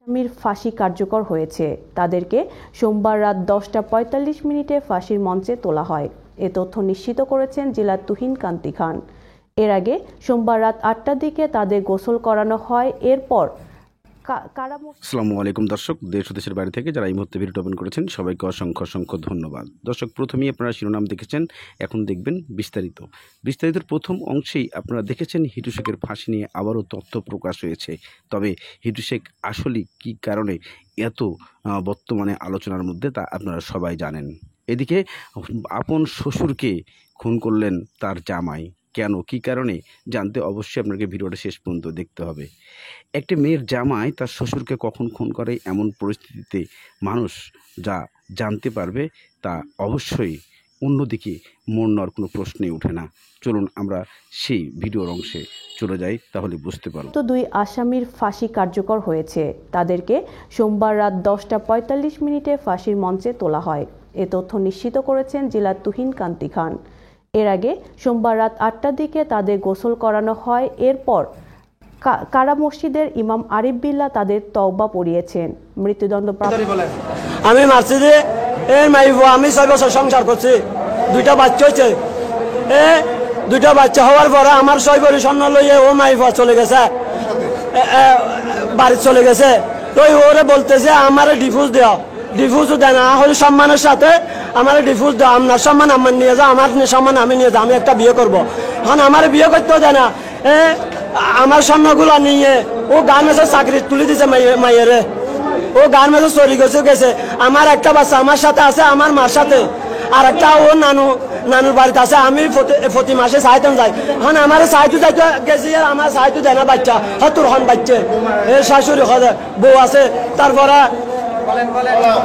আসামির ফাঁসি কার্যকর হয়েছে। তাদেরকে সোমবার রাত 10:45 ফাঁসির মঞ্চে তোলা হয়। এ তথ্য নিশ্চিত করেছেন জেলা তুহিন কান্তি খান। এর আগে সোমবার রাত 8টার দিকে তাদের গোসল করানো হয়। এরপর আসসালামু আলাইকুম দর্শক, দেশ ও দেশের বাইরে থেকে যারা এই মুহূর্তে ভিডিও ওপেন করেছেন সবাইকে অসংখ্য ধন্যবাদ। দর্শক, প্রথমেই আপনারা শিরোনাম দেখেছেন, এখন দেখবেন বিস্তারিতর প্রথম অংশেই আপনারা দেখেছেন হিটু শেখের ফাঁসি নিয়ে আবারও তথ্য প্রকাশ হয়েছে। তবে হিটু শেখ আসলে কী কারণে এত বর্তমানে আলোচনার মধ্যে তা আপনারা সবাই জানেন। এদিকে আপন শ্বশুরকে খুন করলেন তার জামাই, কেন কী কারণে জানতে অবশ্যই আপনাকে ভিডিওটা শেষ পর্যন্ত দেখতে হবে। একটি মেয়ের জামাই তার শ্বশুরকে কখন খুন করে, এমন পরিস্থিতিতে মানুষ যা জানতে পারবে তা অবশ্যই অন্যদিকে মন নেওয়ার কোনো প্রশ্নই ওঠে না। চলুন আমরা সেই ভিডিওর অংশে চলে যাই, তাহলে বুঝতে পারব। তো দুই আসামির ফাঁসি কার্যকর হয়েছে। তাদেরকে সোমবার রাত 10:45 ফাঁসির মঞ্চে তোলা হয়। এ তথ্য নিশ্চিত করেছেন জেলা তুহিন কান্তি খান। এর আগে সোমবার রাত 8টার দিকে তাদের গোসল করানো হয়। এরপর কারা মসজিদের ইমাম আরিফ বিল্লাহ তাদের তওবা পড়িয়েছেন। মৃত্যুদণ্ড আমি মারছি যে আমি 6 বছর সংসার করছি, 2টা বাচ্চা হয়েছে। দুইটা বাচ্চা হওয়ার পরে আমার 6 বছর স্বর্ণ লইয়ে ও মাইফা চলে গেছে, বাড়ি চলে গেছে। তো ওরে বলতেছে আমার ডিভোর্স দেওয়া, ডিভোর্সও দেয় না, হলে সম্মানের সাথে আমার ডিভোর্স দেওয়া, আপনার সম্মান আমার নিয়ে যাও, আমার সম্মান আমি নিয়ে যাও, আমি একটা বিয়ে করবো। এখন আমার বিয়ে করতেও দেয় না। আমার স্বর্ণগুলো নিয়ে ও গার্মেন্টসের চাকরি তুলে দিছে মাইয়েরে, ও গার্মেন্টসে চলে গেছে। আমার একটা বাচ্চা আমার সাথে আছে, আমার মার সাথে, আর একটা ও নানুর বাড়িতে আছে। আমি প্রতি মাসে সাহায্য যাই। এখন আমার সাহায্য যাইতে গেছি, আমার সাহায্য দেয় না বাচ্চা হতুর হন বাচ্চা, এ শাশুড়ি বউ আছে।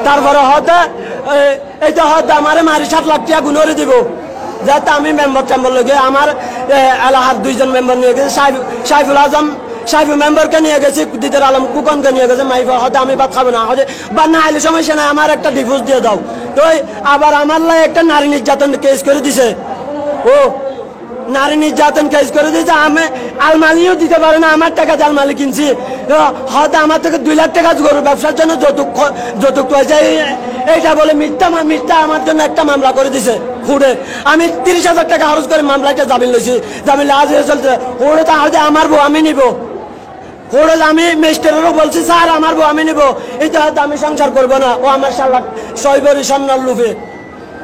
তারপরে হতে এইটা হতে আমার মারি 7 লাখ টাকা গুণরে দিব, যাতে আমি মেম্বার লগে আমার এলাহার 2জন মেম্বার নিয়ে গেছে, সাইফুল আজম মেম্বারকে নিয়ে গেছি, দিদার আলম কুকনকে নিয়ে গেছে। মাইফা হতে আমি ভাত খাবো না, হতে বা না আইলে সমস্যা নাই, আমার একটা ডিভোর্স দিয়ে দাও। তো আবার আমার লাই একটা নারী নির্যাতন কেস করে দিছে, ও নারী নির্যাতন কেস করে দিয়েছে। আমি আলমালিও দিতে পারে না, আমার টাকা আলমালি কিনছি। হয়তো আমার থেকে 2 লাখ টাকা গরু ব্যবসার জন্য যৌতুক হয়েছে, এইটা বলে মিথ্যা আমার জন্য একটা মামলা করে দিছে ফুড়ে। আমি 30,000 টাকা খরচ করে মামলাটা জামিন লইছি, জামিন আজ চলছে। ওরে তো আজ আমার বউ আমি নিব, ওরে আমি মিস্টারেরও বলছি স্যার আমার বউ আমি নিব, এটা হয়তো আমি সংসার করবো না। ও আমার 7 লাখ 6 বছর স্বর্ণর লুভে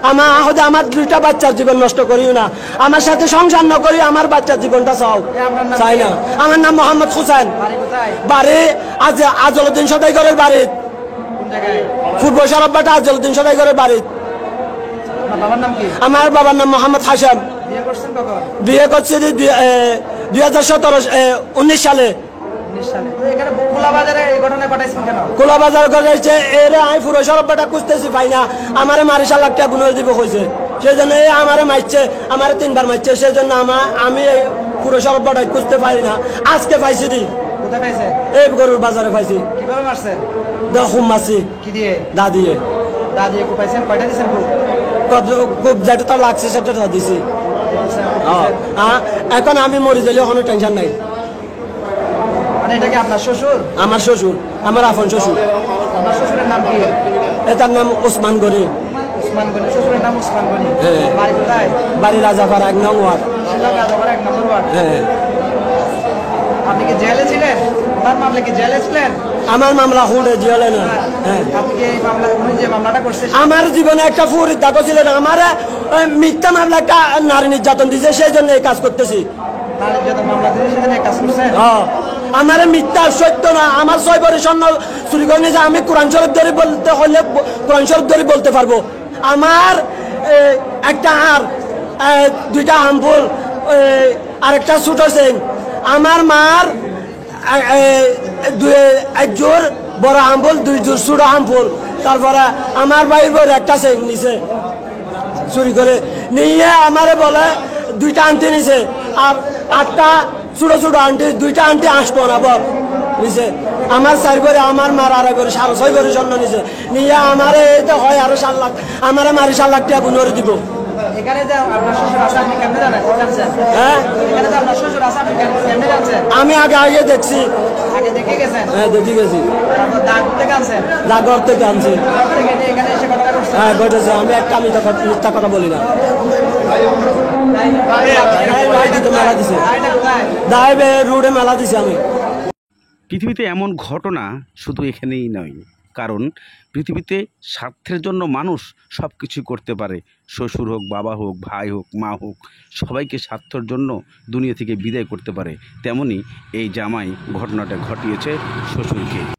আমার 2টা বাচ্চার জীবন নষ্ট করিও না, আমার সাথে সংসার না করি, আমার বাচ্চার জীবনটা চাই না। আমার নাম মোহাম্মদ হুসাইন, বাড়ি আজলউদ্দিন সদাইগরের বাড়ি, পূর্ব সরববাটা আজলউদ্দিন সদাইগরের বাড়ি। আমার বাবার নাম মোহাম্মদ হাসান। বিয়ে করছি 2019 সালে। খোলা বাজার করেছে, এরে আমি পুরো সরববাটা খুঁজতেছি পাই না, আমারে মারি 7 লাখ টাকা গুণরে দিব হয়েছে। সেই জন্য আমারে মারছে, আমারে 3বার মারছে। সেই জন্য আমি পুরো সরববাটা খুঁজতে পারি না। আজকে পাইছি দি, এই গরুর বাজারে পাইছি। কিভাবে মারছেন? খুব মারছি। কি দিয়ে? দা দিয়ে। খুব পাইছেন? কয়টা দিয়েছেন? খুব যেটা তো লাগছে সেটা দিছি। এখন আমি মরি গেলে কোনো টেনশন নাই। মানে এটা কি আপনার শ্বশুর? আমার শ্বশুর, আমার আপন শ্বশুর। আপনার শ্বশুরের নাম কি? এটার নাম ওসমান গনি। ওসমান গনি, শ্বশুরের নাম ওসমান গনি। বাড়ি কোথায়? বাড়ি রাজাপাড়া 1 নং ওয়ার্ড। রাজাপাড়া 1 নম্বর ওয়ার্ড। আপনি কি জেলে ছিলেন? ওনার মামলা কি জেলে ছিলেন? আমার মামলা হুড়ে জেলে না। আপনি কি এই মামলা, উনি যে মামলাটা করছেন, আমার জীবনে একটা ফুরির দাগ ছিলেন, আমার মিথ্যা মামলা একটা নারী নির্যাতন দিয়েছে, সেই জন্য এই কাজ করতেছি। নারী নির্যাতন মামলা দিয়ে সেখানে কাজ করছেন? আমার মিথ্যা সত্য না, আমার 6 বছর স্বর্ণ চুরি করে নিয়েছে। আমি কোরআন শরীফ ধরে বলতে হলে কোরআন শরীফ ধরে বলতে পারবো। আমার একটা আর 2টা হামফুল, আরেকটা ছোট চেন। আমার মার 1 জোর বড় হামফুল, 2 জোর ছোট হামফুল। তারপরে আমার ভাইয়ের বড় একটা চেন নিছে চুরি করে নিয়ে, আমারে বলে 2টা আনতে নিছে, আর 8টা ছোট আন্টি, 2টা আন্টি 8 টাকা নিছে। আমার 4 করে, আমার মার 2.5 করে, 6.5 করে স্বর্ণ নিছে নিয়ে আমারে এটা হয় আরো 7 লাখ, আমারে মারি 7 লাখ টাকা গুণরে দিব। এখানে যে আপনার শ্বশুর আছে আপনি কেমনে জানছেন? হ্যাঁ এখানে যে আপনার শ্বশুর আছে আপনি কেমনে জানছেন? আমি আগে আগে দেখছি। আগে দেখে গেছেন? হ্যাঁ দেখি গেছি। তারপর দাগ থেকে আনছেন? জাগর থেকে আনছি। তারপরে এখানে এসে ঘটনা করছেন? হ্যাঁ ঘটেছে। আমি একটা মিথ্যা কথা বলি না। মেলা দিছে, এটা কোথায়? দাইবে রোডে মেলা দিছে আমি। পৃথিবীতে এমন ঘটনা শুধু এখানেই নয়, কারণ পৃথিবীতে স্বার্থের জন্য মানুষ সব কিছু করতে পারে। শ্বশুর হোক, বাবা হোক, ভাই হোক, মা হোক, সবাইকে স্বার্থের জন্য দুনিয়া থেকে বিদায় করতে পারে। তেমনি এই জামাই ঘটনাটা ঘটিয়েছে শ্বশুরকে।